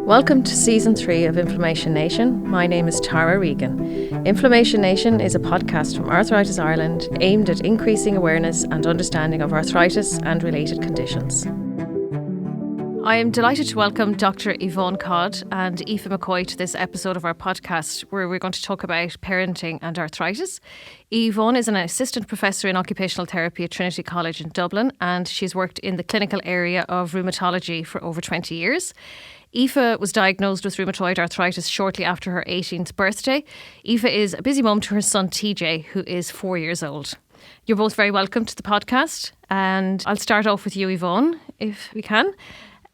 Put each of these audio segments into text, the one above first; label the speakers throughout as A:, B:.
A: Welcome to Season 3 of Inflammation Nation. My name is Tara Regan. Inflammation Nation is a podcast from Arthritis Ireland aimed at increasing awareness and understanding of arthritis and related conditions. I am delighted to welcome Dr. Yvonne and Aoife McCoy to this episode of our podcast where we're going to talk about parenting and arthritis. Yvonne is an assistant professor in occupational therapy at Trinity College in Dublin, and she's worked in the clinical area of rheumatology for over 20 years. Aoife was diagnosed with rheumatoid arthritis shortly after her 18th birthday. Aoife is a busy mum to her son TJ, who is 4 years old. You're both very welcome to the podcast, and I'll start off with you, Yvonne, if we can.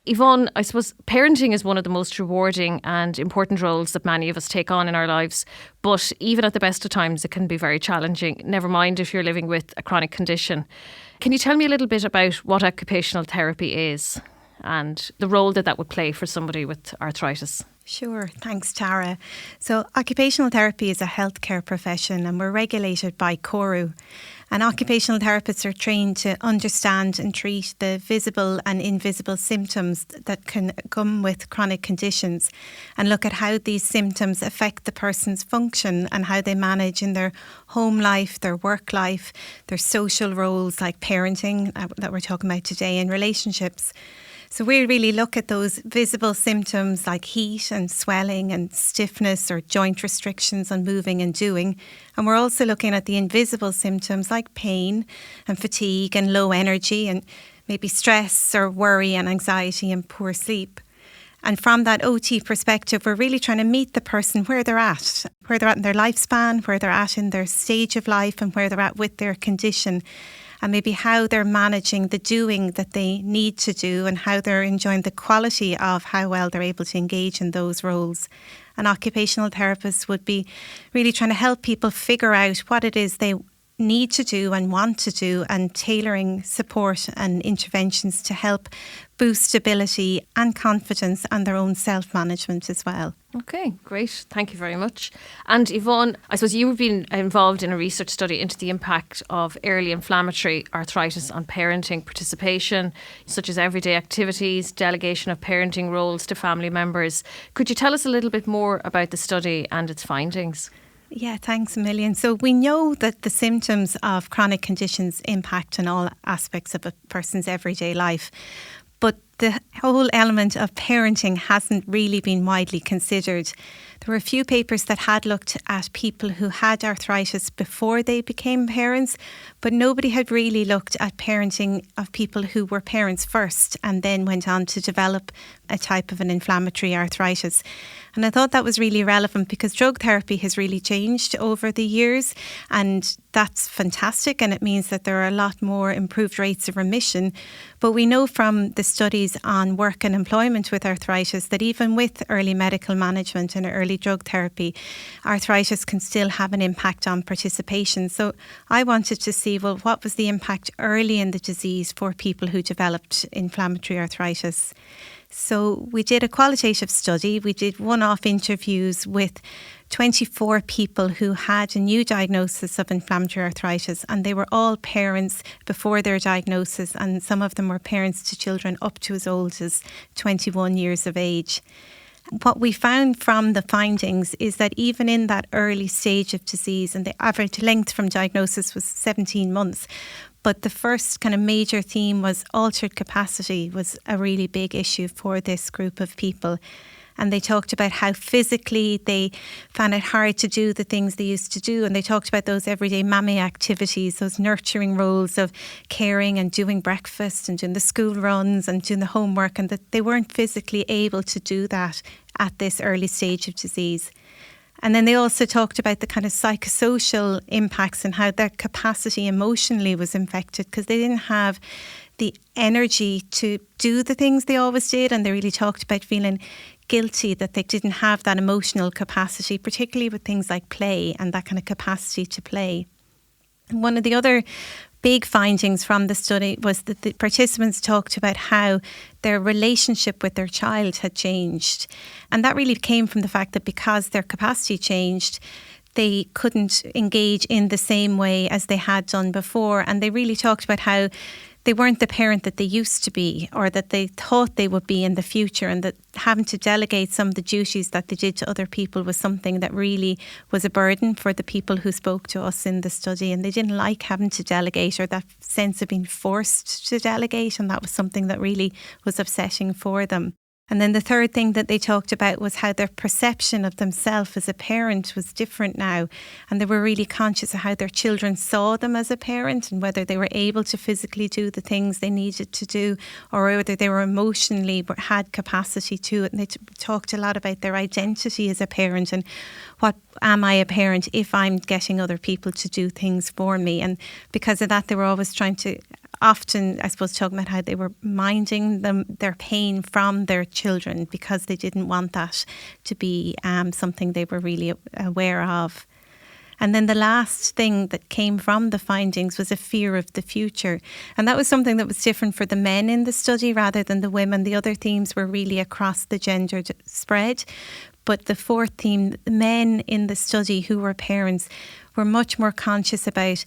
A: Yvonne, I suppose parenting is one of the most rewarding and important roles that many of us take on in our lives. But even at the best of times, it can be very challenging, never mind if you're living with a chronic condition. Can you tell me a little bit about what occupational therapy is and the role that would play for somebody with arthritis?
B: Sure, thanks Tara. So occupational therapy is a healthcare profession and we're regulated by CORU. And occupational therapists are trained to understand and treat the visible and invisible symptoms that can come with chronic conditions and look at how these symptoms affect the person's function and how they manage in their home life, their work life, their social roles like parenting that we're talking about today, and relationships. So we really look at those visible symptoms like heat and swelling and stiffness or joint restrictions on moving and doing. And we're also looking at the invisible symptoms like pain and fatigue and low energy and maybe stress or worry and anxiety and poor sleep. And from that OT perspective, we're really trying to meet the person where they're at in their lifespan, where they're at in their stage of life and where they're at with their condition. And maybe how they're managing the doing that they need to do and how they're enjoying the quality of how well they're able to engage in those roles. And occupational therapists would be really trying to help people figure out what it is they need to do and want to do and tailoring support and interventions to help boost ability and confidence and their own self-management as well.
A: Okay, great. Thank you very much. And Yvonne, I suppose you've been involved in a research study into the impact of early inflammatory arthritis on parenting participation, such as everyday activities, delegation of parenting roles to family members. Could you tell us a little bit more about the study and its findings?
B: Yeah, thanks a million. So we know that the symptoms of chronic conditions impact on all aspects of a person's everyday life. But the whole element of parenting hasn't really been widely considered. There were a few papers that had looked at people who had arthritis before they became parents, but nobody had really looked at parenting of people who were parents first and then went on to develop a type of an inflammatory arthritis. And I thought that was really relevant because drug therapy has really changed over the years, and that's fantastic, and it means that there are a lot more improved rates of remission. But we know from the studies on work and employment with arthritis that even with early medical management and early drug therapy, arthritis can still have an impact on participation. So I wanted to see, well, what was the impact early in the disease for people who developed inflammatory arthritis? So we did a qualitative study. We did one-off interviews with 24 people who had a new diagnosis of inflammatory arthritis, and they were all parents before their diagnosis, and some of them were parents to children up to as old as 21 years of age. What we found from the findings is that even in that early stage of disease, and the average length from diagnosis was 17 months, but the first kind of major theme was altered capacity was a really big issue for this group of people. And they talked about how physically they found it hard to do the things they used to do. And they talked about those everyday mammy activities, those nurturing roles of caring and doing breakfast and doing the school runs and doing the homework, and that they weren't physically able to do that at this early stage of disease. And then they also talked about the kind of psychosocial impacts and how their capacity emotionally was affected because they didn't have the energy to do the things they always did. And they really talked about feeling guilty that they didn't have that emotional capacity, particularly with things like play and that kind of capacity to play. And one of the other big findings from the study was that the participants talked about how their relationship with their child had changed. And that really came from the fact that because their capacity changed, they couldn't engage in the same way as they had done before. And they really talked about how they weren't the parent that they used to be or that they thought they would be in the future, and that having to delegate some of the duties that they did to other people was something that really was a burden for the people who spoke to us in the study. And they didn't like having to delegate, or that sense of being forced to delegate, and that was something that really was upsetting for them. And then the third thing that they talked about was how their perception of themselves as a parent was different now. And they were really conscious of how their children saw them as a parent, and whether they were able to physically do the things they needed to do, or whether they were emotionally had capacity to it. And they talked a lot about their identity as a parent, and what am I a parent if I'm getting other people to do things for me. And because of that, they were always trying to, often, I suppose, talking about how they were minding their pain from their children, because they didn't want that to be something they were really aware of. And then the last thing that came from the findings was a fear of the future. And that was something that was different for the men in the study rather than the women. The other themes were really across the gender spread. But the fourth theme, the men in the study who were parents were much more conscious about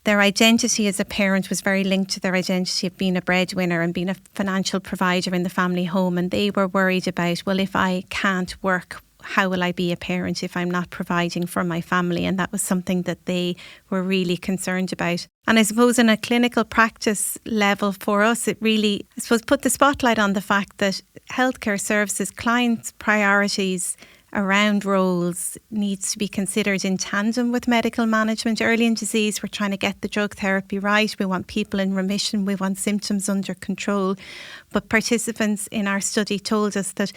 B: their identity as a parent was very linked to their identity of being a breadwinner and being a financial provider in the family home. And they were worried about, well, if I can't work, how will I be a parent if I'm not providing for my family? And that was something that they were really concerned about. And I suppose on a clinical practice level for us, it really, I suppose, put the spotlight on the fact that healthcare services, clients' priorities around roles needs to be considered in tandem with medical management. Early in disease, we're trying to get the drug therapy right. We want people in remission. We want symptoms under control. But participants in our study told us that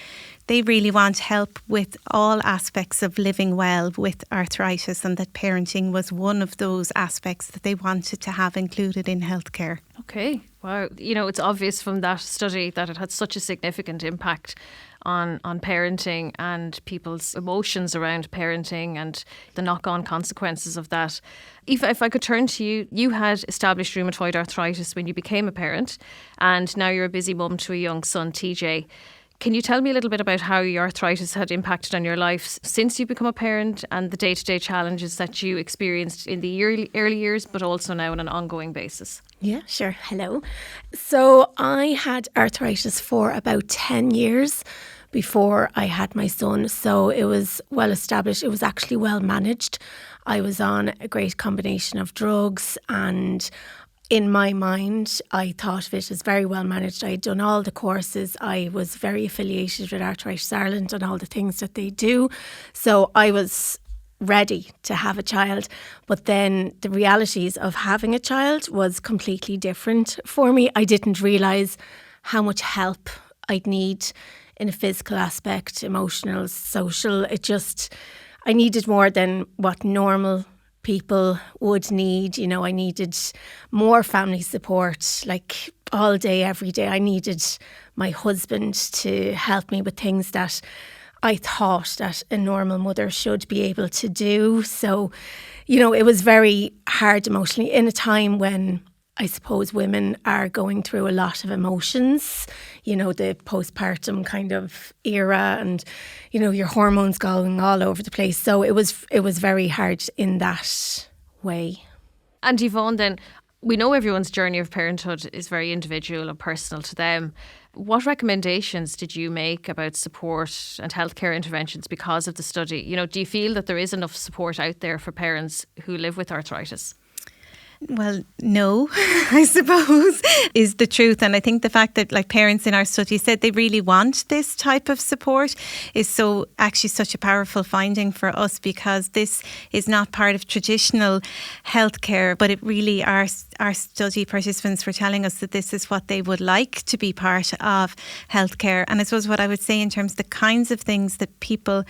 B: they really want help with all aspects of living well with arthritis, and that parenting was one of those aspects that they wanted to have included in healthcare.
A: Okay, wow. You know, it's obvious from that study that it had such a significant impact on parenting and people's emotions around parenting and the knock-on consequences of that. Aoife, if I could turn to you, you had established rheumatoid arthritis when you became a parent, and now you're a busy mum to a young son, TJ. Can you tell me a little bit about how your arthritis had impacted on your life since you become a parent, and the day-to-day challenges that you experienced in the early years, but also now on an ongoing basis?
C: Yeah, sure. Hello. So I had arthritis for about 10 years before I had my son. So it was well established. It was actually well managed. I was on a great combination of drugs, and in my mind, I thought of it as very well managed. I had done all the courses. I was very affiliated with Arthritis Ireland and all the things that they do. So I was ready to have a child. But then the realities of having a child was completely different for me. I didn't realise how much help I'd need in a physical aspect, emotional, social. I needed more than what normal people would need. You know, I needed more family support, like all day, every day. I needed my husband to help me with things that I thought that a normal mother should be able to do. So, you know, it was very hard emotionally in a time when I suppose women are going through a lot of emotions, you know, the postpartum kind of era, and, you know, your hormones going all over the place. So it was very hard in that way.
A: And Yvonne, then, we know everyone's journey of parenthood is very individual and personal to them. What recommendations did you make about support and healthcare interventions because of the study? You know, do you feel that there is enough support out there for parents who live with arthritis?
B: Well, no, I suppose, is the truth. And I think the fact that, like, parents in our study said they really want this type of support is actually such a powerful finding for us, because this is not part of traditional healthcare, but it really, our study participants were telling us that this is what they would like to be part of healthcare. And I suppose what I would say in terms of the kinds of things that people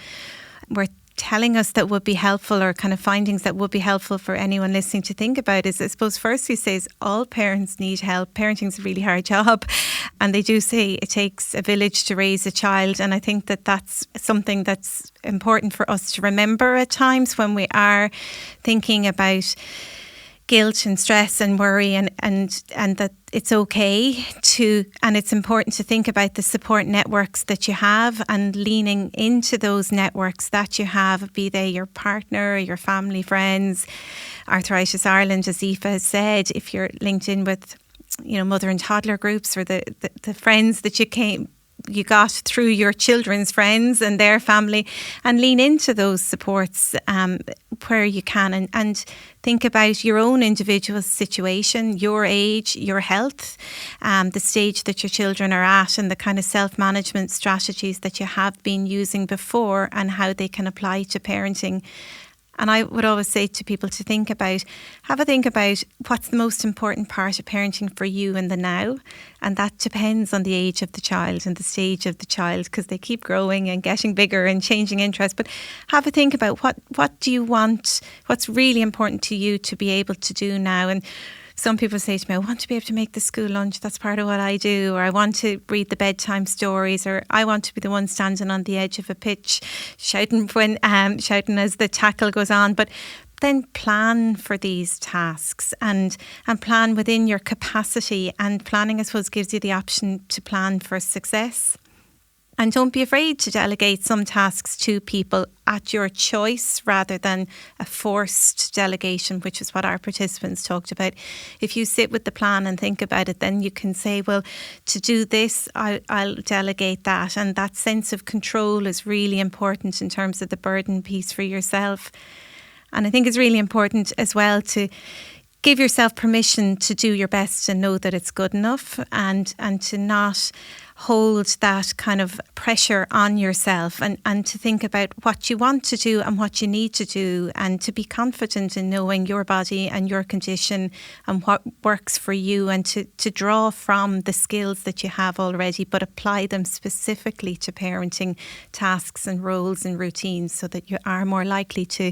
B: were telling us that would be helpful, or kind of findings that would be helpful for anyone listening to think about, is, I suppose, firstly says all parents need help. Parenting is a really hard job, and they do say it takes a village to raise a child. And I think that that's something that's important for us to remember at times when we are thinking about, guilt and stress and worry, and that it's okay to, and it's important to think about the support networks that you have and leaning into those networks that you have, be they your partner, your family, friends. Arthritis Ireland, as Aoife has said, if you're linked in with, mother and toddler groups, or the friends that you got through your children's friends and their family, and lean into those supports where you can, and think about your own individual situation, your age, your health, the stage that your children are at, and the kind of self-management strategies that you have been using before and how they can apply to parenting. And I would always say to people to have a think about what's the most important part of parenting for you in the now. And that depends on the age of the child and the stage of the child, because they keep growing and getting bigger and changing interests. But have a think about what do you want, what's really important to you to be able to do now. And some people say to me, I want to be able to make the school lunch. That's part of what I do. Or I want to read the bedtime stories. Or I want to be the one standing on the edge of a pitch, shouting as the tackle goes on. But then plan for these tasks and plan within your capacity. And planning, I suppose, gives you the option to plan for success. And don't be afraid to delegate some tasks to people at your choice rather than a forced delegation, which is what our participants talked about. If you sit with the plan and think about it, then you can say, well, to do this, I'll delegate that. And that sense of control is really important in terms of the burden piece for yourself. And I think it's really important as well to give yourself permission to do your best and know that it's good enough, and to not hold that kind of pressure on yourself, and to think about what you want to do and what you need to do, and to be confident in knowing your body and your condition and what works for you, and to draw from the skills that you have already but apply them specifically to parenting tasks and roles and routines, so that you are more likely to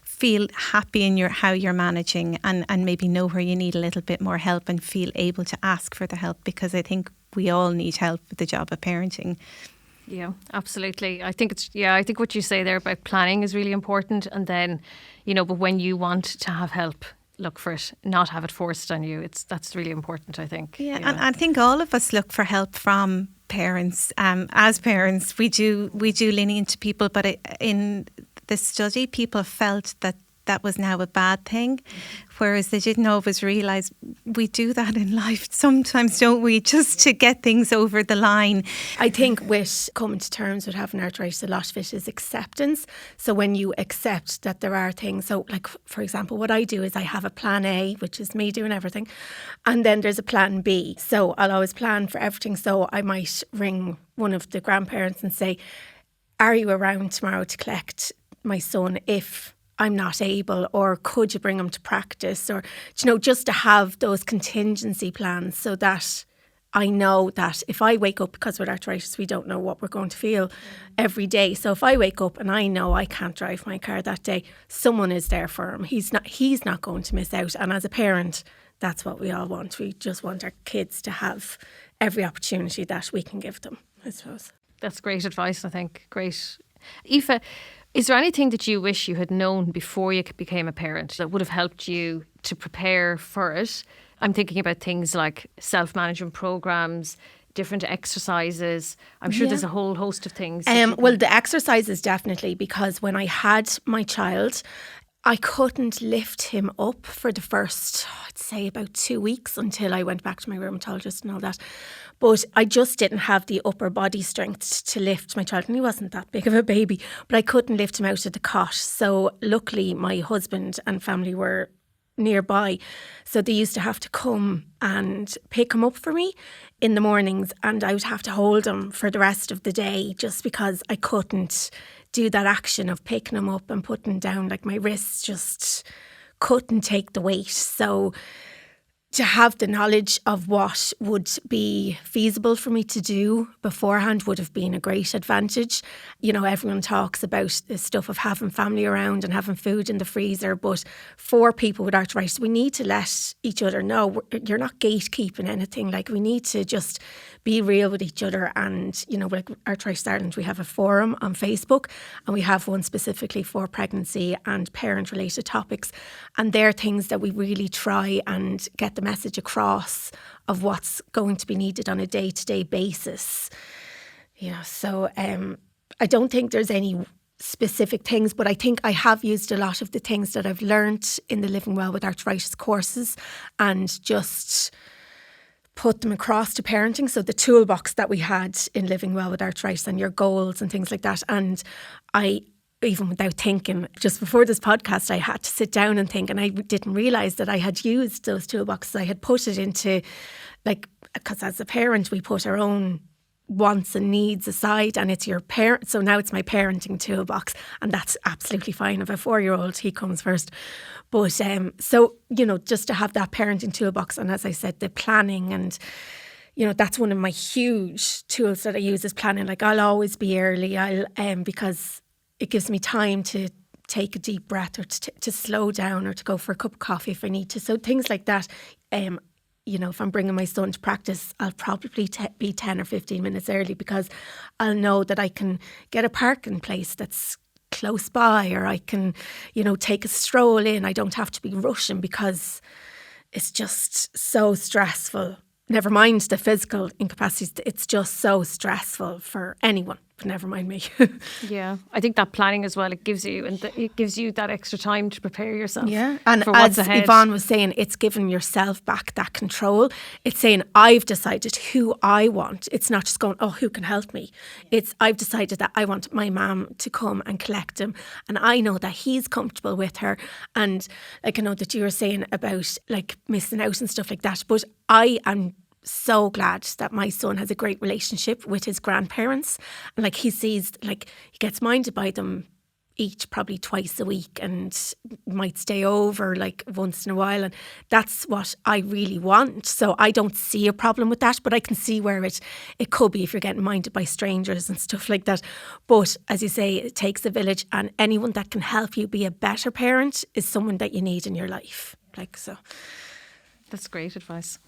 B: feel happy in how you're managing, and maybe know where you need a little bit more help and feel able to ask for the help, because I think we all need help with the job of parenting.
A: Yeah, absolutely. I think what you say there about planning is really important, and then, but when you want to have help, look for it, not have it forced on you. That's really important, I think.
B: Yeah, and I think all of us look for help from parents. As parents, we do lean into people, but in the study, people felt that was now a bad thing, whereas they didn't always realise we do that in life sometimes, don't we, just to get things over the line.
C: I think with coming to terms with having arthritis, a lot of it is acceptance. So when you accept that there are things, so like, for example, what I do is I have a plan A, which is me doing everything, and then there's a plan B. So I'll always plan for everything. So I might ring one of the grandparents and say, are you around tomorrow to collect my son if I'm not able, or could you bring him to practice, or just to have those contingency plans, so that I know that if I wake up, because with arthritis we don't know what we're going to feel every day, so if I wake up and I know I can't drive my car that day, someone is there for him. He's not going to miss out. And as a parent, that's what we all want. We just want our kids to have every opportunity that we can give them, I suppose.
A: That's great advice, I think. Great. Aoife, is there anything that you wish you had known before you became a parent that would have helped you to prepare for it? I'm thinking about things like self-management programs, different exercises. I'm sure there's a whole host of things.
C: Well, the exercises definitely, because when I had my child, I couldn't lift him up for the first, I'd say, about 2 weeks until I went back to my rheumatologist and all that. But I just didn't have the upper body strength to lift my child. And he wasn't that big of a baby, but I couldn't lift him out of the cot. So luckily, my husband and family were nearby. So they used to have to come and pick him up for me in the mornings, and I would have to hold him for the rest of the day, just because I couldn't do that action of picking him up and putting him down. Like, my wrists just couldn't take the weight. So to have the knowledge of what would be feasible for me to do beforehand would have been a great advantage. You know, everyone talks about the stuff of having family around and having food in the freezer, but for people with arthritis, we need to let each other know you're not gatekeeping anything. Like, we need to just be real with each other. And, you know, like Arthritis Ireland, we have a forum on Facebook, and we have one specifically for pregnancy and parent-related topics. And they're things that we really try and get the message across of what's going to be needed on a day-to-day basis. You know, so I don't think there's any specific things, but I think I have used a lot of the things that I've learnt in the Living Well with Arthritis courses and just put them across to parenting. So the toolbox that we had in Living Well with Arthritis and your goals and things like that. And I, even without thinking, just before this podcast, I had to sit down and think, and I didn't realise that I had used those toolboxes. I had put it into, like, because as a parent, we put our own wants and needs aside, and it's your parent. So now it's my parenting toolbox, and that's absolutely fine. I have a 4-year-old, he comes first. But so, you know, just to have that parenting toolbox, and as I said, the planning, and, you know, that's one of my huge tools that I use is planning. Like, I'll always be early, because it gives me time to take a deep breath, or to slow down, or to go for a cup of coffee if I need to. So things like that. You know, if I'm bringing my son to practice, I'll probably be 10 or 15 minutes early, because I'll know that I can get a parking place that's close by, or I can, you know, take a stroll in. I don't have to be rushing, because it's just so stressful. Never mind the physical incapacities, it's just so stressful for anyone. Never mind me.
A: Yeah, I think that planning as well, it gives you that extra time to prepare yourself.
C: Yeah, and
A: for what's
C: as
A: ahead.
C: Yvonne was saying, it's giving yourself back that control. It's saying, I've decided who I want. It's not just going, oh, who can help me? It's, I've decided that I want my mum to come and collect him, and I know that he's comfortable with her. And like, I know that you were saying about like missing out and stuff like that, but I am so glad that my son has a great relationship with his grandparents, and like, he sees, like, he gets minded by them each probably twice a week, and might stay over like once in a while, and that's what I really want. So I don't see a problem with that, but I can see where it could be if you're getting minded by strangers and stuff like that. But as you say, it takes a village, and anyone that can help you be a better parent is someone that you need in your life. Like, so
A: that's great advice.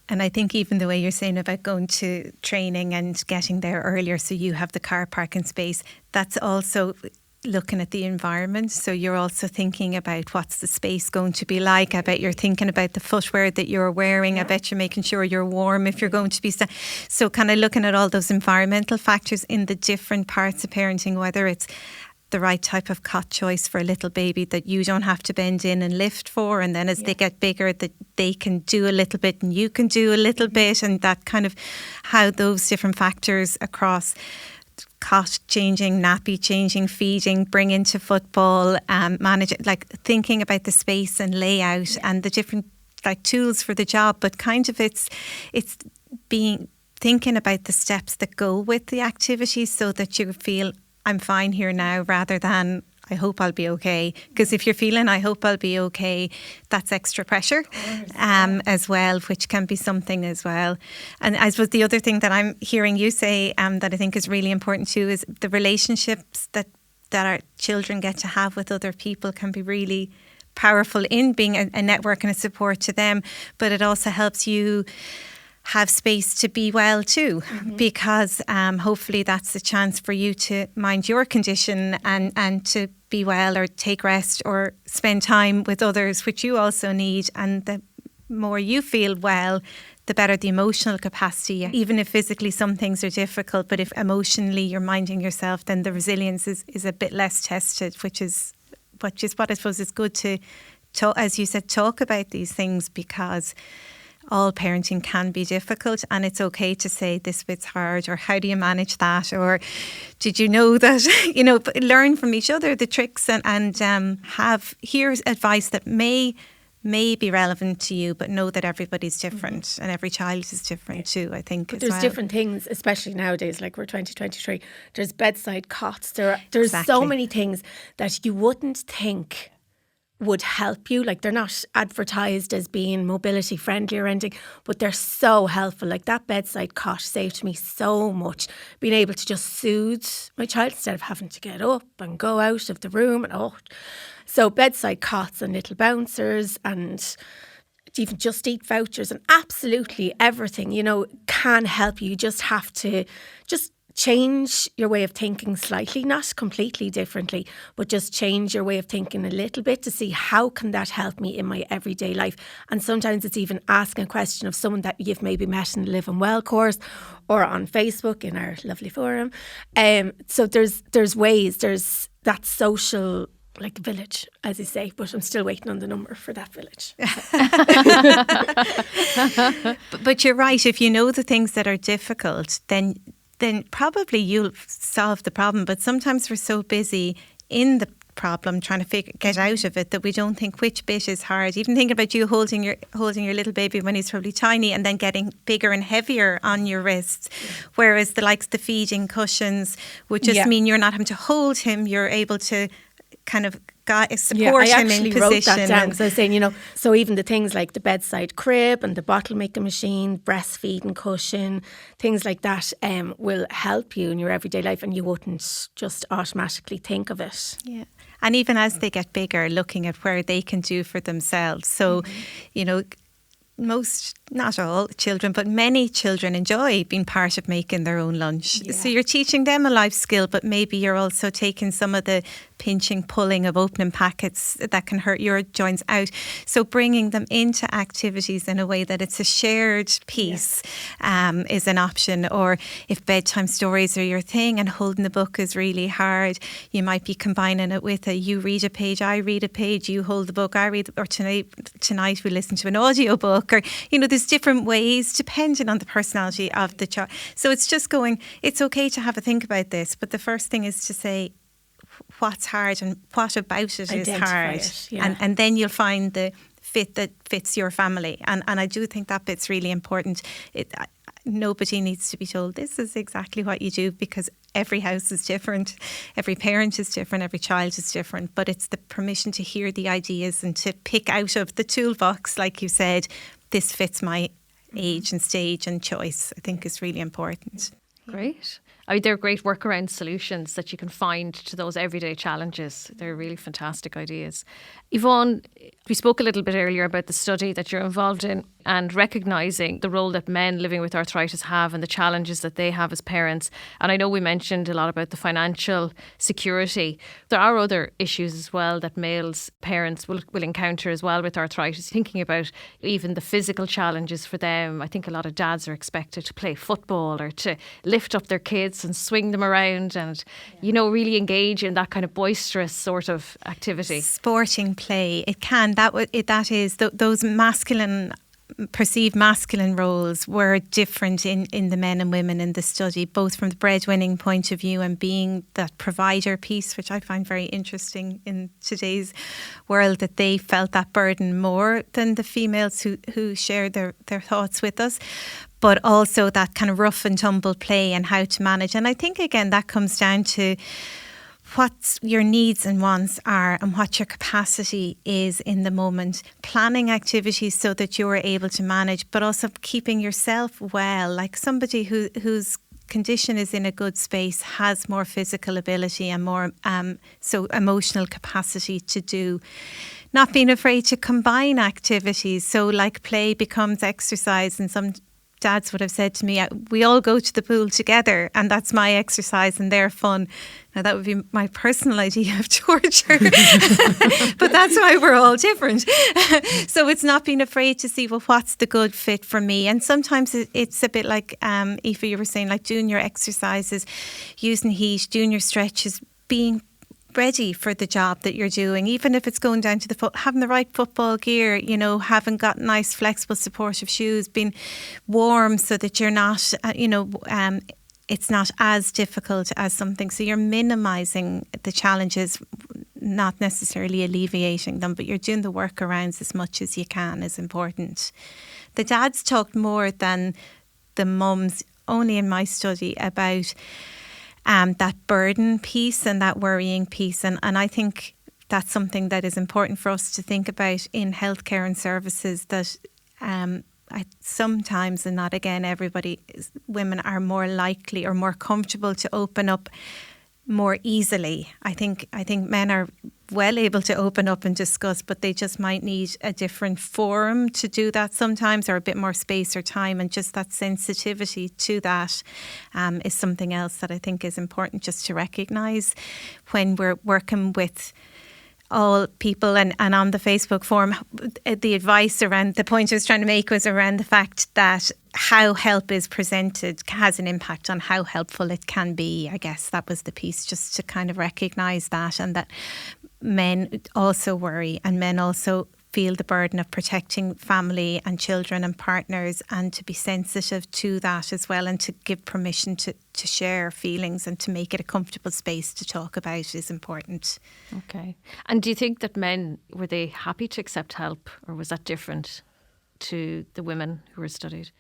B: And I think even the way you're saying about going to training and getting there earlier so you have the car parking space, that's also looking at the environment. So you're also thinking about what's the space going to be like. I bet you're thinking about the footwear that you're wearing. Yeah. I bet you're making sure you're warm if you're going to be... So kind of looking at all those environmental factors in the different parts of parenting, whether it's the right type of cot choice for a little baby that you don't have to bend in and lift for, and then as they get bigger that they can do a little bit and you can do a little bit, and that kind of how those different factors across cot changing, nappy changing, feeding, bring into football, manage it, like thinking about the space and layout and the different like tools for the job, but kind of it's being thinking about the steps that go with the activity so that you feel I'm fine here now, rather than I hope I'll be okay. Because if you're feeling I hope I'll be okay, that's extra pressure as well, which can be something as well. And I suppose the other thing that I'm hearing you say that I think is really important too is the relationships that our children get to have with other people can be really powerful in being a network and a support to them. But it also helps you have space to be well too, because hopefully that's a chance for you to mind your condition and to be well or take rest or spend time with others, which you also need. And the more you feel well, the better the emotional capacity. Even if physically some things are difficult, but if emotionally you're minding yourself, then the resilience is a bit less tested, which is what I suppose is good to talk, as you said, talk about these things, because all parenting can be difficult, and it's okay to say this bit's hard, or how do you manage that, or did you know that, you know, learn from each other the tricks and have here's advice that may be relevant to you, but know that everybody's different and every child is different too, I think.
C: But there's different things, especially nowadays, like we're 2023, there's bedside cots, there's so many things that you wouldn't think would help you. Like, they're not advertised as being mobility friendly or anything, but they're so helpful. Like, that bedside cot saved me so much, being able to just soothe my child instead of having to get up and go out of the room. And so bedside cots and little bouncers and even Just Eat vouchers and absolutely everything, you know, can help you. You just have to just change your way of thinking slightly, not completely differently, but just change your way of thinking a little bit to see how can that help me in my everyday life. And sometimes it's even asking a question of someone that you've maybe met in the Live and Well course or on Facebook in our lovely forum. So there's ways, there's that social, like, village, as you say, but I'm still waiting on the number for that village.
B: But you're right. If you know the things that are difficult, then probably you'll solve the problem. But sometimes we're so busy in the problem trying to get out of it that we don't think which bit is hard. Even thinking about you holding your little baby when he's probably tiny and then getting bigger and heavier on your wrists, whereas the likes the feeding cushions would just mean you're not having to hold him. You're able to kind of support him in position. I
C: wrote that down because I was saying, you know, so even the things like the bedside crib and the bottle making machine, breastfeeding cushion, things like that will help you in your everyday life, and you wouldn't just automatically think of it.
B: Yeah. And even as they get bigger, looking at where they can do for themselves. So, you know, most, not all children, but many children enjoy being part of making their own lunch. Yeah. So you're teaching them a life skill, but maybe you're also taking some of the pinching, pulling of opening packets that can hurt your joints out. So bringing them into activities in a way that it's a shared piece is an option. Or if bedtime stories are your thing and holding the book is really hard, you might be combining it with you read a page, I read a page, you hold the book, I read, or tonight we listen to an audio book, or, you know, there's different ways depending on the personality of the child. So it's just it's okay to have a think about this, but the first thing is to say, what's hard and what about it is hard. And then you'll find the fit that fits your family. And I do think that bit's really important. Nobody needs to be told this is exactly what you do, because every house is different, every parent is different, every child is different. But it's the permission to hear the ideas and to pick out of the toolbox, like you said, this fits my age and stage and choice, I think is really important.
A: Great. I mean, they're great workaround solutions that you can find to those everyday challenges. They're really fantastic ideas. Yvonne, we spoke a little bit earlier about the study that you're involved in and recognising the role that men living with arthritis have and the challenges that they have as parents. And I know we mentioned a lot about the financial security. There are other issues as well that parents will encounter as well with arthritis. Thinking about even the physical challenges for them. I think a lot of dads are expected to play football or to lift up their kids and swing them around and, you know, really engage in that kind of boisterous sort of activity.
B: Sporting play, it can. That is those perceived masculine roles were different in the men and women in the study, both from the breadwinning point of view and being that provider piece, which I find very interesting in today's world, that they felt that burden more than the females who shared their thoughts with us. But also that kind of rough and tumble play and how to manage. And I think, again, that comes down to what your needs and wants are and what your capacity is in the moment. Planning activities so that you're able to manage, but also keeping yourself well. Like somebody whose condition is in a good space has more physical ability and more so emotional capacity to do. Not being afraid to combine activities. So like play becomes exercise, and some dads would have said to me, we all go to the pool together and that's my exercise and their fun. Now that would be my personal idea of torture, but that's why we're all different. So it's not being afraid to see, well, what's the good fit for me? And sometimes it's a bit like, Aoife, you were saying, like doing your exercises, using heat, doing your stretches, being ready for the job that you're doing, even if it's going down to having the right football gear, you know, having got nice flexible supportive shoes, being warm so that you're not, it's not as difficult as something. So you're minimising the challenges, not necessarily alleviating them, but you're doing the workarounds as much as you can is important. The dads talked more than the mums, only in my study, about that burden piece and that worrying piece. And I think that's something that is important for us to think about in healthcare and services, that sometimes, and not again women are more likely or more comfortable to open up more easily. I think men are well able to open up and discuss, but they just might need a different forum to do that sometimes, or a bit more space or time, and just that sensitivity to that is something else that I think is important just to recognise when we're working with all people. And on the Facebook forum, the advice around, the point I was trying to make was around the fact that how help is presented has an impact on how helpful it can be. I guess that was the piece, just to kind of recognise that, and that men also worry, and men also feel the burden of protecting family and children and partners, and to be sensitive to that as well, and to give permission to share feelings and to make it a comfortable space to talk about is important.
A: Okay. And do you think that men, were they happy to accept help, or was that different to the women who were studied?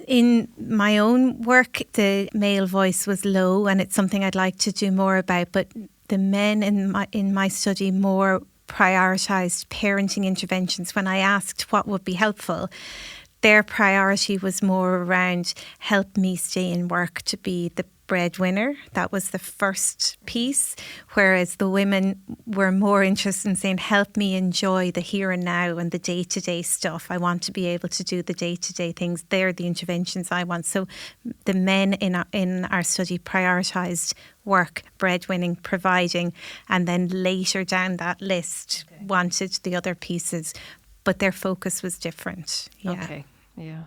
B: In my own work, the male voice was low, and it's something I'd like to do more about, but the men in my study more prioritised parenting interventions. When I asked what would be helpful, their priority was more around help me stay in work to be the breadwinner. That was the first piece, whereas the women were more interested in saying help me enjoy the here and now and the day-to-day stuff. I want to be able to do the day-to-day things. They're the interventions I want. So the men in our study prioritised work, breadwinning, providing, and then later down that list wanted the other pieces, but their focus was different. Yeah.
A: Okay, yeah.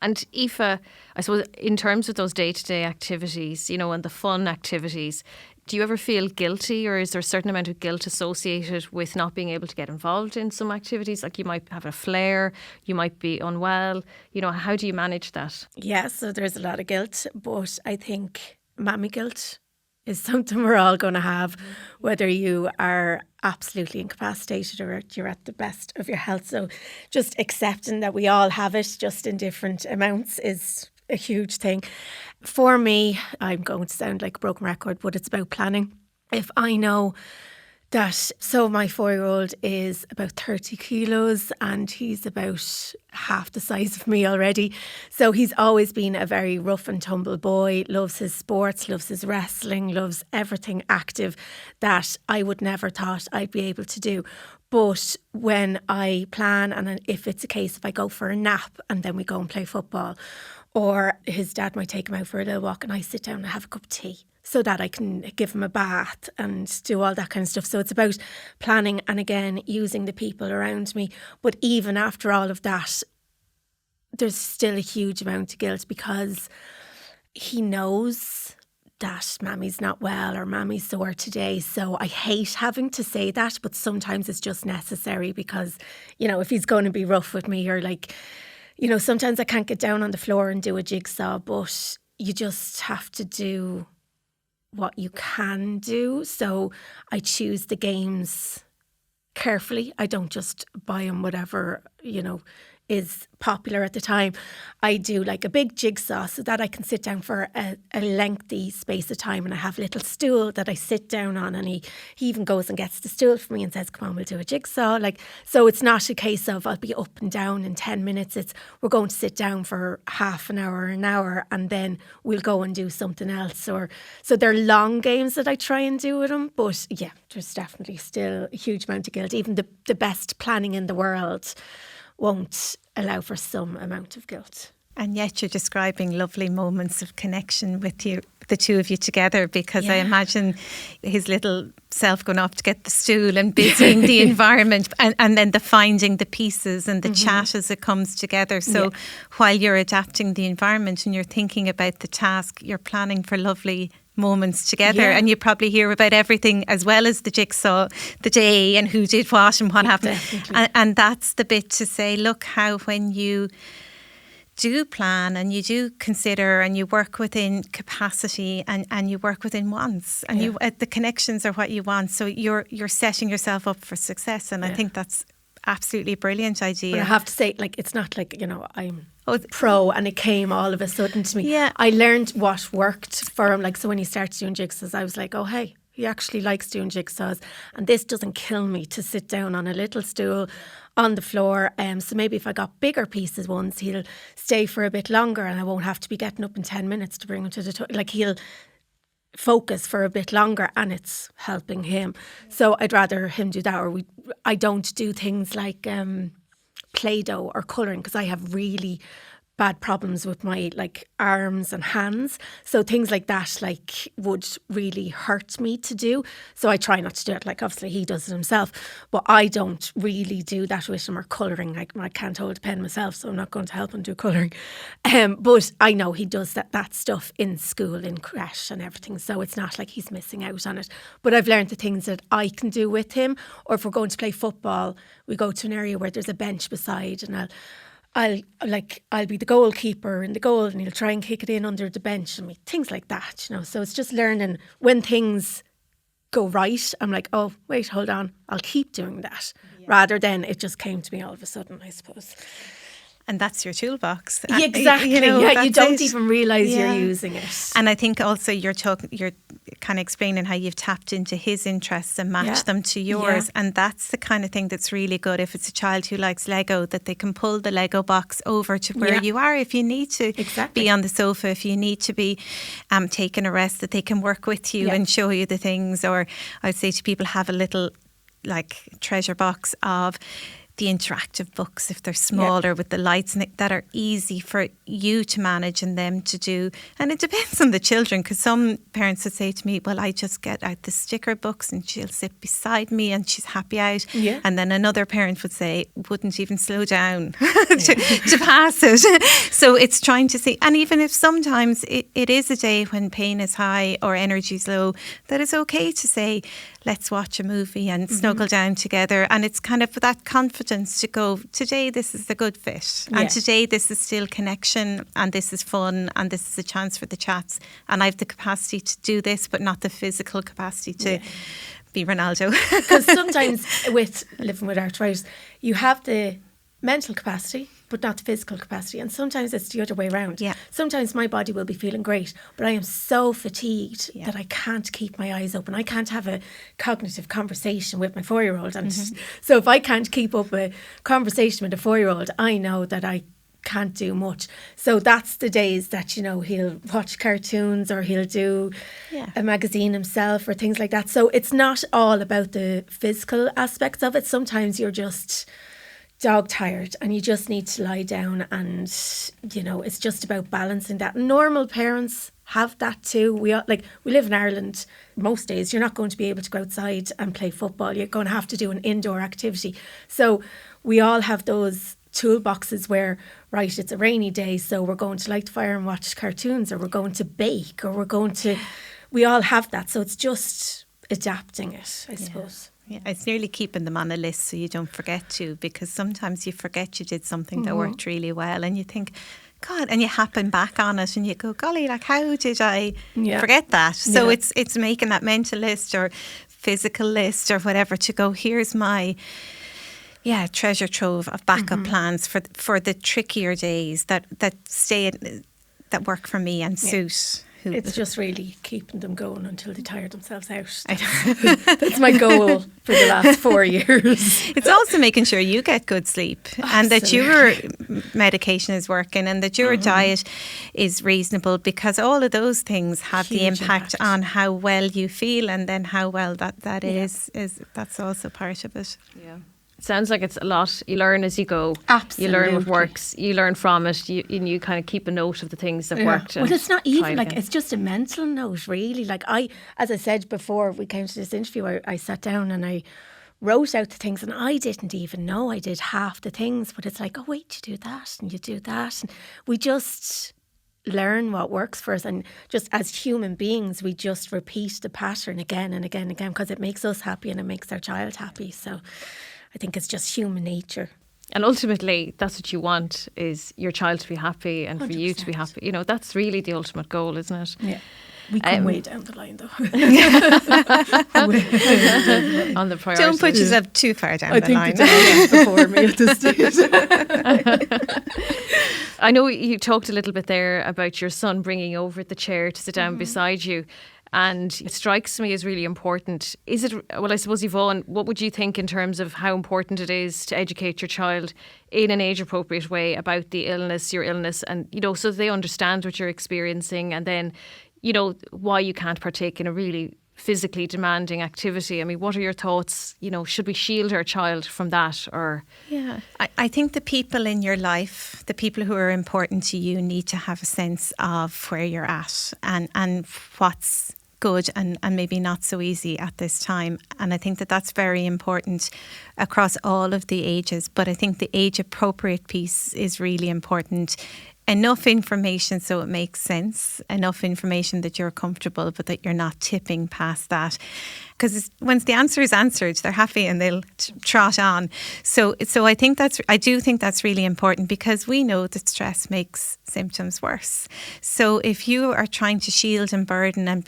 A: And Aoife, I suppose in terms of those day-to-day activities, and the fun activities, do you ever feel guilty, or is there a certain amount of guilt associated with not being able to get involved in some activities? Like, you might have a flare, you might be unwell. How do you manage that?
C: Yeah, so there's a lot of guilt, but I think mammy guilt is something we're all going to have, whether you are absolutely incapacitated or you're at the best of your health. So just accepting that we all have it, just in different amounts, is a huge thing. For me, I'm going to sound like a broken record, but it's about planning. If I know that, so my 4-year-old is about 30 kilos and he's about half the size of me already. So he's always been a very rough and tumble boy, loves his sports, loves his wrestling, loves everything active that I would never thought I'd be able to do. But when I plan, and if it's a case if I go for a nap and then we go and play football, or his dad might take him out for a little walk and I sit down and have a cup of tea, so that I can give him a bath and do all that kind of stuff. So it's about planning and, again, using the people around me. But even after all of that, there's still a huge amount of guilt, because he knows that Mammy's not well or Mammy's sore today. So I hate having to say that, but sometimes it's just necessary, because, if he's going to be rough with me, or sometimes I can't get down on the floor and do a jigsaw, but you just have to do what you can do. So I choose the games carefully. I don't just buy him whatever, is popular at the time. I do like a big jigsaw so that I can sit down for a lengthy space of time, and I have a little stool that I sit down on, and he even goes and gets the stool for me and says, come on, we'll do a jigsaw. So it's not a case of I'll be up and down in 10 minutes. It's we're going to sit down for half an hour, and then we'll go and do something else. So they're long games that I try and do with him. But yeah, there's definitely still a huge amount of guilt. Even the best planning in the world won't allow for some amount of guilt.
B: And yet you're describing lovely moments of connection with you, the two of you together, because I imagine his little self going off to get the stool and busying the environment, and then the finding the pieces and the chat as it comes together. So while you're adapting the environment and you're thinking about the task, you're planning for lovely moments together, and you probably hear about everything as well as the jigsaw, the day and who did what and what happened. And that's the bit to say, look how when you do plan and you do consider and you work within capacity and you work within wants, and you the connections are what you want, so you're setting yourself up for success. And I think that's absolutely brilliant idea.
C: But I have to say, it's not like, I'm pro and it came all of a sudden to me.
B: Yeah.
C: I learned what worked for him. So when he started doing jigsaws, I was like, oh, hey, He actually likes doing jigsaws, and this doesn't kill me to sit down on a little stool on the floor. So maybe if I got bigger pieces once, he'll stay for a bit longer, and I won't have to be getting up in 10 minutes to bring him to the toilet. Like, he'll focus for a bit longer, and it's helping him. So I'd rather him do that, or I don't do things like Play-Doh or colouring, because I have really bad problems with my arms and hands, so things like that would really hurt me to do. So I try not to do it. Obviously he does it himself, but I don't really do that with him, or colouring. I can't hold a pen myself, so I'm not going to help him do colouring. But I know he does that stuff in school, in creche and everything, so it's not like he's missing out on it. But I've learned the things that I can do with him. Or if we're going to play football, we go to an area where there's a bench beside, and I'll be the goalkeeper in the goal, and he'll try and kick it in under the bench, and things like that, So it's just learning when things go right. I'm like, oh, wait, hold on, I'll keep doing that, rather than it just came to me all of a sudden, I suppose.
A: And that's your toolbox.
C: Exactly. You don't even realise you're using it.
A: And I think also you're kind of explaining how you've tapped into his interests and matched them to yours. Yeah. And that's the kind of thing that's really good. If it's a child who likes Lego, that they can pull the Lego box over to where you are. If you need to be on the sofa, if you need to be taking a rest, that they can work with you and show you the things. Or I'd say to people, have a little treasure box of the interactive books, if they're smaller, with the lights in it, that are easy for you to manage and them to do. And it depends on the children, because some parents would say to me, well, I just get out the sticker books and she'll sit beside me and she's happy out. Yeah. And then another parent would say, wouldn't even slow down to pass it. So it's trying to see, and even if sometimes it is a day when pain is high or energy is low, that it's okay to say, let's watch a movie and snuggle down together. And it's kind of that confidence to go, today this is the good fit. And today this is still connection, and this is fun, and this is a chance for the chats. And I have the capacity to do this, but not the physical capacity to be Ronaldo.
C: Because sometimes with living with arthritis, you have the mental capacity, but not the physical capacity. And sometimes it's the other way around. Yeah. Sometimes my body will be feeling great, but I am so fatigued that I can't keep my eyes open. I can't have a cognitive conversation with my 4-year-old. And so if I can't keep up a conversation with a 4-year-old, I know that I can't do much. So that's the days that, he'll watch cartoons, or he'll do a magazine himself, or things like that. So it's not all about the physical aspects of it. Sometimes you're just dog tired and you just need to lie down, and it's just about balancing that. Normal parents have that too. We live in Ireland. Most days you're not going to be able to go outside and play football. You're going to have to do an indoor activity. So we all have those toolboxes where, right, it's a rainy day, so we're going to light the fire and watch cartoons, or we're going to bake, or we all have that. So it's just adapting it, I suppose.
A: Yeah, it's nearly keeping them on a list so you don't forget to, because sometimes you forget you did something that worked really well, and you think, God, and you happen back on it and you go, golly, how did I forget that? So it's making that mental list or physical list or whatever to go, here's my treasure trove of backup plans for the trickier days that work for me and suit.
C: It's just really keeping them going until they tire themselves out. That's my goal for the last 4 years.
A: It's also making sure you get good sleep. Absolutely. And that your medication is working, and that your diet is reasonable, because all of those things have the impact on how well you feel, and then how well that is that's also part of it.
D: Yeah. Sounds like it's a lot. You learn as you go.
C: Absolutely.
D: You learn what works. You learn from it. You kind of keep a note of the things that worked.
C: Well, it's not even it's just a mental note, really. As I said before we came to this interview, I sat down and I wrote out the things, and I didn't even know I did half the things. But it's like, oh wait, you do that and you do that, and we just learn what works for us. And just as human beings, we just repeat the pattern again and again and again, because it makes us happy and it makes our child happy. So I think it's just human nature.
D: And ultimately, that's what you want, is your child to be happy and 100%. For you to be happy. That's really the ultimate goal, isn't it?
C: Yeah. We come way down the line, though.
D: On the priority.
A: Don't put yourself too far down the line.
C: I think before me at this stage.
D: I know you talked a little bit there about your son bringing over the chair to sit down beside you. And it strikes me as really important. Is it, well, I suppose, Yvonne, what would you think in terms of how important it is to educate your child in an age appropriate way about the illness, your illness, and, so they understand what you're experiencing, and then, why you can't partake in a really physically demanding activity? I mean, what are your thoughts? Should we shield our child from that? Or
B: yeah, I think the people in your life, the people who are important to you, need to have a sense of where you're at and what's good and maybe not so easy at this time. And I think that that's very important across all of the ages. But I think the age appropriate piece is really important. Enough information so it makes sense, enough information that you're comfortable, but that you're not tipping past that. Because once the answer is answered, they're happy and they'll trot on. So I do think that's really important, because we know that stress makes symptoms worse. So if you are trying to shield and burden and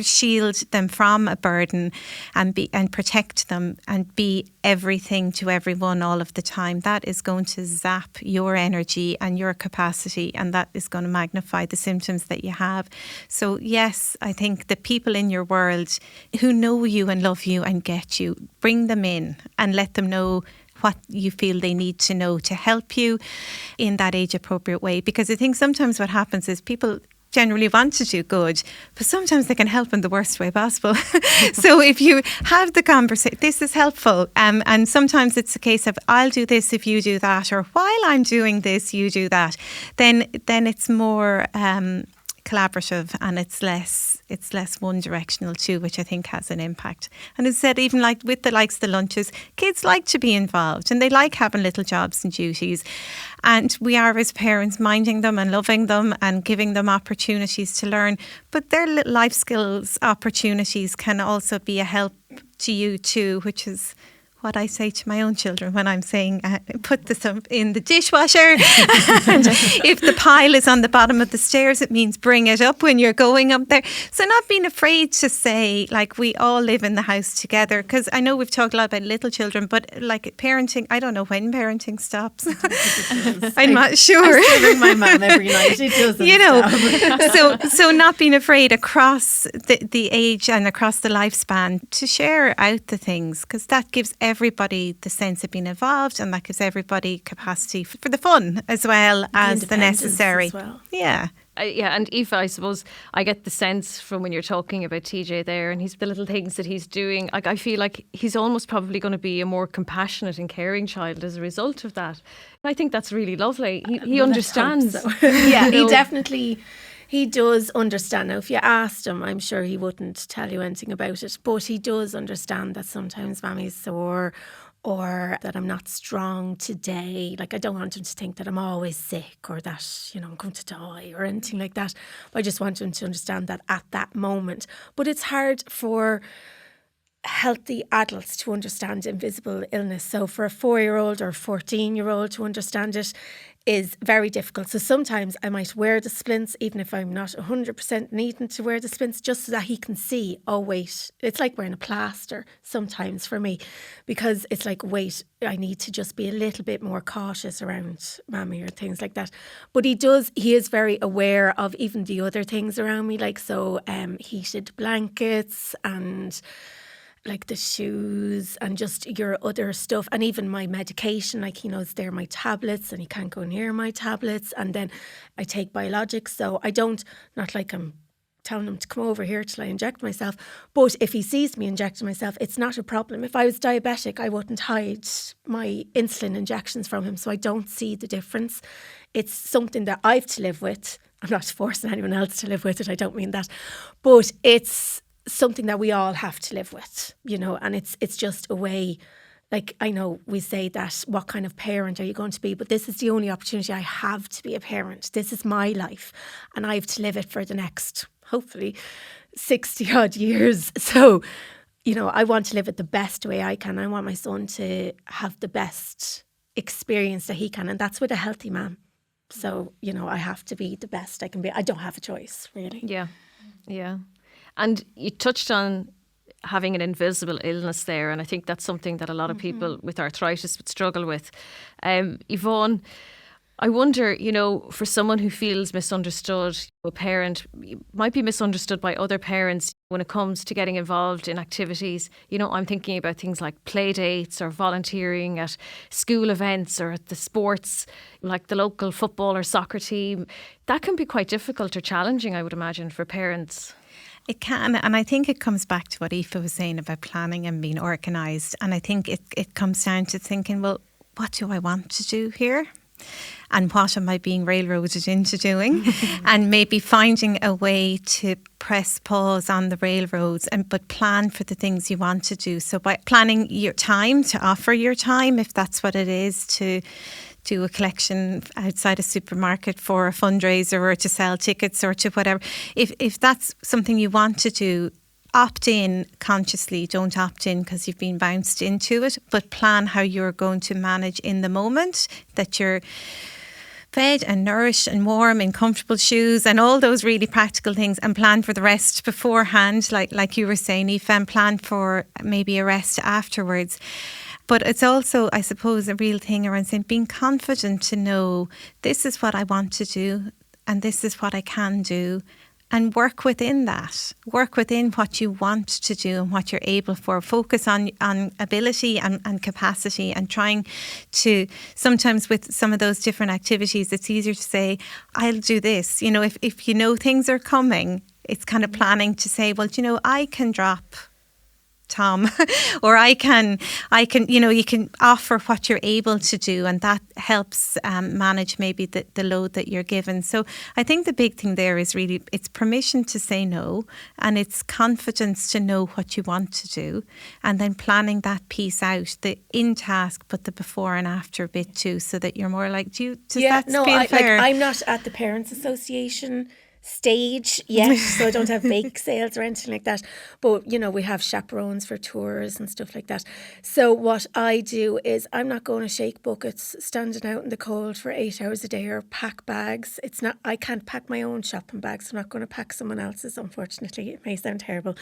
B: shield them from a burden and protect them and be everything to everyone all of the time, that is going to zap your energy and your capacity, and that is going to magnify the symptoms that you have. So yes, I think the people in your world who know you and love you and get you, bring them in and let them know what you feel they need to know to help you in that age appropriate way. Because I think sometimes what happens is people generally want to do good, but sometimes they can help in the worst way possible. So if you have the conversation, this is helpful. And sometimes it's a case of, I'll do this if you do that, or while I'm doing this, you do that. Then it's more collaborative, and it's less one directional too, which I think has an impact. And as I said, even like with the likes of the lunches, kids like to be involved and they like having little jobs and duties. And we are, as parents, minding them and loving them and giving them opportunities to learn. But their little life skills opportunities can also be a help to you too, which is what I say to my own children when I'm saying, put this in the dishwasher. And if the pile is on the bottom of the stairs, it means bring it up when you're going up there. So not being afraid to say, like, we all live in the house together. Because I know we've talked a lot about little children, but like parenting, I don't know when parenting stops. I'm not sure.
E: I still ring my mum every night. It doesn't stop.
B: So not being afraid across the age and across the lifespan to share out the things, because that gives everybody the sense of being involved, and that gives everybody capacity for the fun as well as the necessary.
C: As well.
B: Yeah.
D: And Aoife, I suppose I get the sense from when you're talking about TJ there and the little things that he's doing, like I feel like he's almost probably going to be a more compassionate and caring child as a result of that. I think that's really lovely. He understands.
C: So. Yeah, he does understand. Now, if you asked him, I'm sure he wouldn't tell you anything about it, but he does understand that sometimes Mammy's sore, or that I'm not strong today. Like, I don't want him to think that I'm always sick, or that, I'm going to die or anything like that. But I just want him to understand that at that moment. But it's hard for healthy adults to understand invisible illness. So for a 4-year-old or 14-year-old to understand it is very difficult. So sometimes I might wear the splints, even if I'm not 100% needing to wear the splints, just so that he can see, oh, wait, it's like wearing a plaster sometimes for me, because it's like, wait, I need to just be a little bit more cautious around Mammy or things like that. But he is very aware of even the other things around me, like heated blankets and like the shoes and just your other stuff, and even my medication, like he knows they're my tablets and he can't go near my tablets. And then I take biologics, so I don't, not like I'm telling him to come over here till I inject myself, but if he sees me injecting myself, it's not a problem. If I was diabetic, I wouldn't hide my insulin injections from him, so I don't see the difference. It's something that I've to live with. I'm not forcing anyone else to live with it, I don't mean that, but it's something that we all have to live with, and it's just a way. Like, I know we say that, what kind of parent are you going to be? But this is the only opportunity I have to be a parent. This is my life, and I have to live it for the next, hopefully, 60 odd years. So, I want to live it the best way I can. I want my son to have the best experience that he can, and that's with a healthy man. So, I have to be the best I can be. I don't have a choice, really.
D: Yeah. And you touched on having an invisible illness there, and I think that's something that a lot of people with arthritis would struggle with. Yvonne, I wonder, for someone who feels misunderstood, a parent might be misunderstood by other parents when it comes to getting involved in activities. I'm thinking about things like play dates or volunteering at school events or at the sports, like the local football or soccer team. That can be quite difficult or challenging, I would imagine, for parents.
B: It can, and I think it comes back to what Aoife was saying about planning and being organised. And I think it comes down to thinking, well, what do I want to do here? And what am I being railroaded into doing? And maybe finding a way to press pause on the railroads but plan for the things you want to do. So by planning your time, to offer your time, if that's what it is, to do a collection outside a supermarket for a fundraiser or to sell tickets or to whatever. If that's something you want to do, opt in consciously. Don't opt in because you've been bounced into it, but plan how you're going to manage in the moment, that you're fed and nourished and warm in comfortable shoes and all those really practical things, and plan for the rest beforehand, like you were saying, Aoife, and plan for maybe a rest afterwards. But it's also, I suppose, a real thing around saying, being confident to know this is what I want to do and this is what I can do, and work within that. Work within what you want to do and what you're able for. Focus on ability and capacity, and trying to, sometimes with some of those different activities, it's easier to say, I'll do this. If you know things are coming, it's kind of planning to say, well, I can drop Tom, or I can, you can offer what you're able to do, and that helps manage maybe the load that you're given. So I think the big thing there is really, it's permission to say no, and it's confidence to know what you want to do, and then planning that piece out, the in task, but the before and after bit too, so that you're more like, does that feel fair?
C: I'm not at the Parents Association stage yet, so I don't have bake sales or anything like that, but we have chaperones for tours and stuff like that. So what I do is, I'm not going to shake buckets standing out in the cold for 8 hours a day or pack bags. I can't pack my own shopping bags. I'm not going to pack someone else's, unfortunately. It may sound terrible,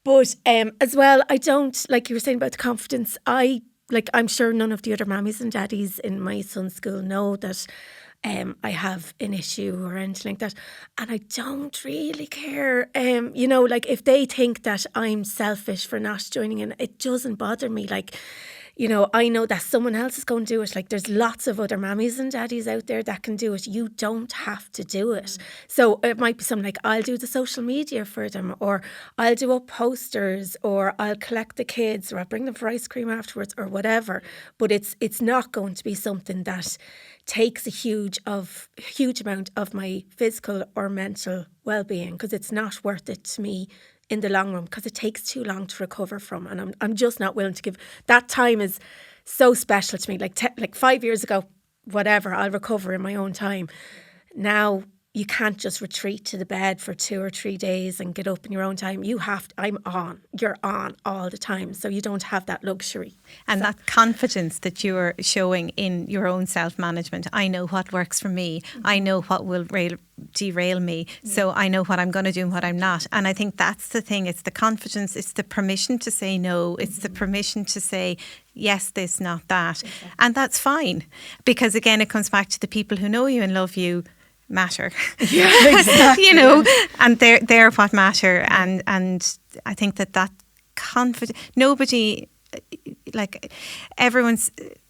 C: but as well, I don't, like you were saying about the confidence, I'm sure none of the other mammies and daddies in my son's school know that I have an issue or anything like that, and I don't really care. If they think that I'm selfish for not joining in, it doesn't bother me. I know that someone else is going to do it. There's lots of other mammies and daddies out there that can do it. You don't have to do it. So it might be something like, I'll do the social media for them, or I'll do up posters, or I'll collect the kids, or I'll bring them for ice cream afterwards, or whatever. But it's not going to be something that takes a huge amount of my physical or mental well-being, because it's not worth it to me in the long run, because it takes too long to recover from, and I'm just not willing to give. That time is so special to me. Like 5 years ago, whatever, I'll recover in my own time. Now you can't just retreat to the bed for 2 or 3 days and get up in your own time. You're on all the time. So you don't have that luxury.
B: And that confidence that you're showing in your own self-management. I know what works for me. I know what will derail me. So I know what I'm going to do and what I'm not. And I think that's the thing. It's the confidence. It's the permission to say no. It's the permission to say, yes, this, not that. Exactly. And that's fine. Because again, it comes back to the people who know you and love you matter.
C: Yeah, exactly.
B: And they're what matter. And I think that confidence, nobody, everyone's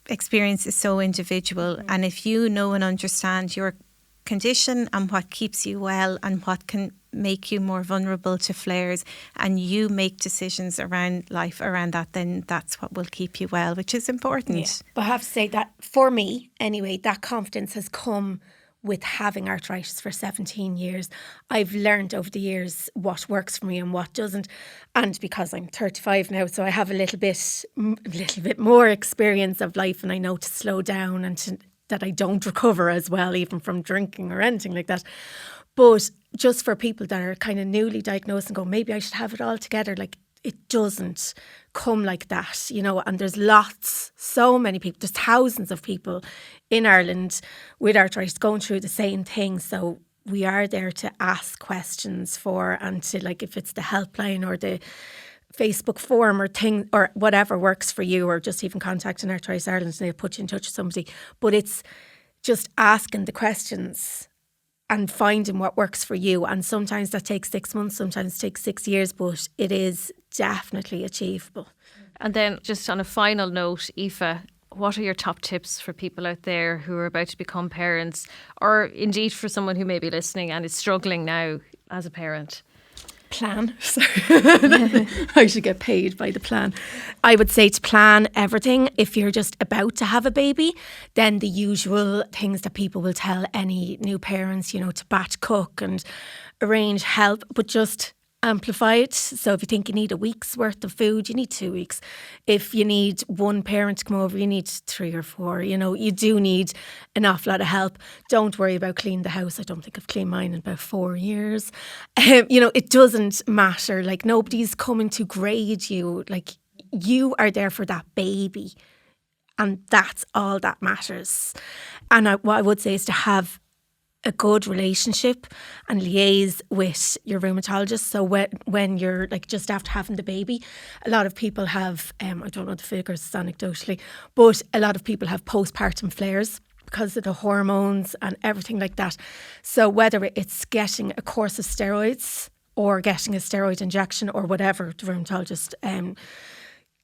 B: experience is so individual. And if you know and understand your condition and what keeps you well and what can make you more vulnerable to flares, and you make decisions around life around that, then that's what will keep you well, which is important.
C: Yeah. But I have to say that for me, anyway, that confidence has come with having arthritis for 17 years. I've learned over the years what works for me and what doesn't. And because I'm 35 now, so I have a little bit more experience of life, and I know to slow down and that I don't recover as well, even from drinking or anything like that. But just for people that are kind of newly diagnosed and go, maybe I should have it all together, it doesn't come like that, and there's so many people, there's thousands of people in Ireland with arthritis going through the same thing. So we are there to ask questions and to, if it's the helpline or the Facebook forum or thing or whatever works for you, or just even contacting Arthritis Ireland and they'll put you in touch with somebody. But it's just asking the questions and finding what works for you. And sometimes that takes 6 months, sometimes it takes 6 years, but it is definitely achievable.
D: And then just on a final note, Aoife, what are your top tips for people out there who are about to become parents, or indeed for someone who may be listening and is struggling now as a parent?
C: Plan. I should get paid by the plan. I would say to plan everything. If you're just about to have a baby, then the usual things that people will tell any new parents, to batch cook and arrange help, but just amplify it. So if you think you need a week's worth of food, you need 2 weeks. If you need one parent to come over, you need 3 or 4. You do need an awful lot of help. Don't worry about cleaning the house. I don't think I've cleaned mine in about 4 years. It doesn't matter. Like, nobody's coming to grade you. Like, you are there for that baby. And that's all that matters. And what I would say is to have a good relationship and liaise with your rheumatologist. So when you're like just after having the baby, a lot of people have, I don't know the figures anecdotally, but a lot of people have postpartum flares because of the hormones and everything like that. So whether it's getting a course of steroids or getting a steroid injection or whatever the rheumatologist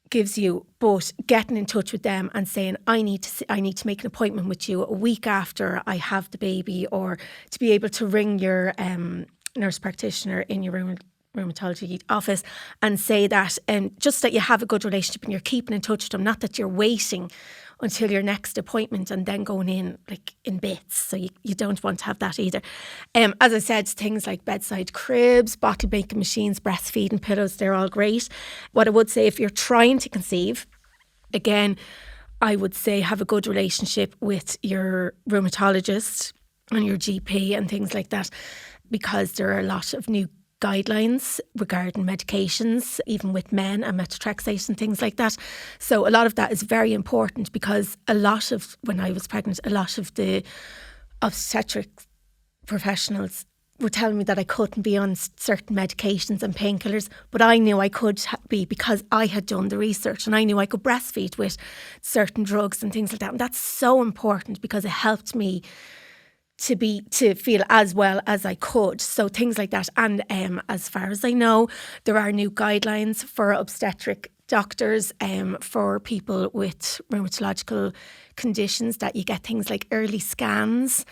C: gives you, but getting in touch with them and saying, I need to make an appointment with you a week after I have the baby, or to be able to ring your nurse practitioner in your rheumatology office and say that, just that you have a good relationship and you're keeping in touch with them, not that you're waiting until your next appointment and then going in like in bits. So you don't want to have that either. As I said, things like bedside cribs, bottle making machines, breastfeeding pillows, they're all great. What I would say, if you're trying to conceive, again, I would say have a good relationship with your rheumatologist and your GP and things like that, because there are a lot of new guidelines regarding medications, even with men, and methotrexate and things like that. So a lot of that is very important, because when I was pregnant, a lot of the obstetric professionals were telling me that I couldn't be on certain medications and painkillers, but I knew I could be because I had done the research and I knew I could breastfeed with certain drugs and things like that. And that's so important, because it helped me to feel as well as I could. So things like that. And as far as I know, there are new guidelines for obstetric doctors, for people with rheumatological conditions, that you get things like early scans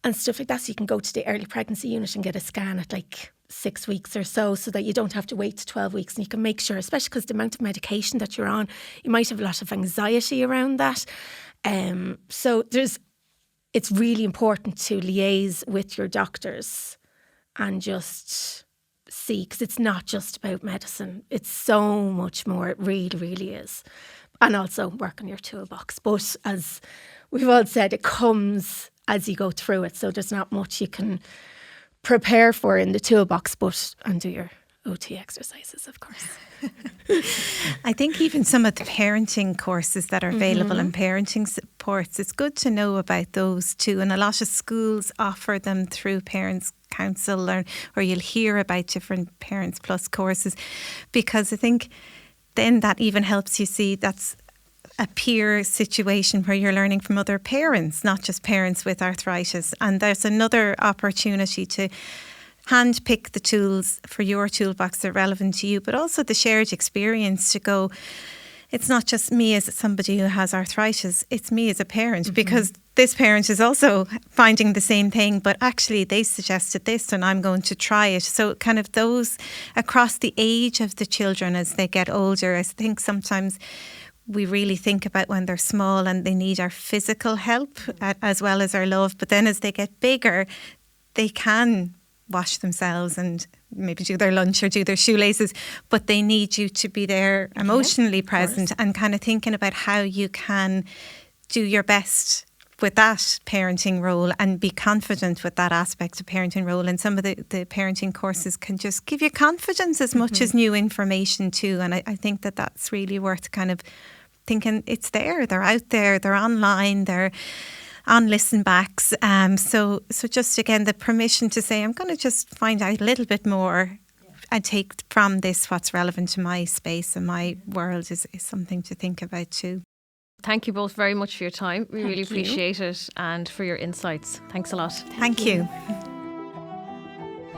C: and stuff like that. So you can go to the early pregnancy unit and get a scan at like 6 weeks or so that you don't have to wait 12 weeks. And you can make sure, especially because the amount of medication that you're on, you might have a lot of anxiety around that. So it's really important to liaise with your doctors and just see, because it's not just about medicine. It's so much more. It really, really is. And also work on your toolbox. But as we've all said, it comes as you go through it. So there's not much you can prepare for in the toolbox, and do your OT exercises, of course.
B: I think even some of the parenting courses that are available and parenting supports, it's good to know about those too. And a lot of schools offer them through Parents Council, or you'll hear about different Parents Plus courses, because I think then that even helps you see that's a peer situation where you're learning from other parents, not just parents with arthritis. And there's another opportunity to handpick the tools for your toolbox that are relevant to you, but also the shared experience to go, it's not just me as somebody who has arthritis, it's me as a parent, because this parent is also finding the same thing, but actually they suggested this and I'm going to try it. So kind of those across the age of the children as they get older. I think sometimes we really think about when they're small and they need our physical help as well as our love, but then as they get bigger, they can wash themselves and maybe do their lunch or do their shoelaces, but they need you to be there emotionally present and kind of thinking about how you can do your best with that parenting role and be confident with that aspect of parenting role. And some of the parenting courses can just give you confidence as much as new information too. And I think that that's really worth kind of thinking it's there, they're out there, they're online, they're on listen backs. So just again, the permission to say, I'm going to just find out a little bit more and take from this what's relevant to my space and my world is something to think about too.
D: Thank you both very much for your time. We really appreciate it, and for your insights. Thanks a lot.
B: Thank you.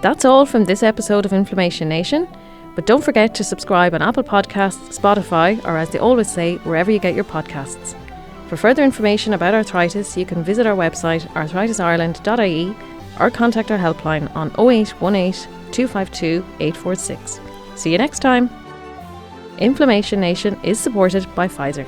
A: That's all from this episode of Inflammation Nation. But don't forget to subscribe on Apple Podcasts, Spotify, or as they always say, wherever you get your podcasts. For further information about arthritis, you can visit our website arthritisireland.ie or contact our helpline on 0818 252 846. See you next time. Inflammation Nation is supported by Pfizer.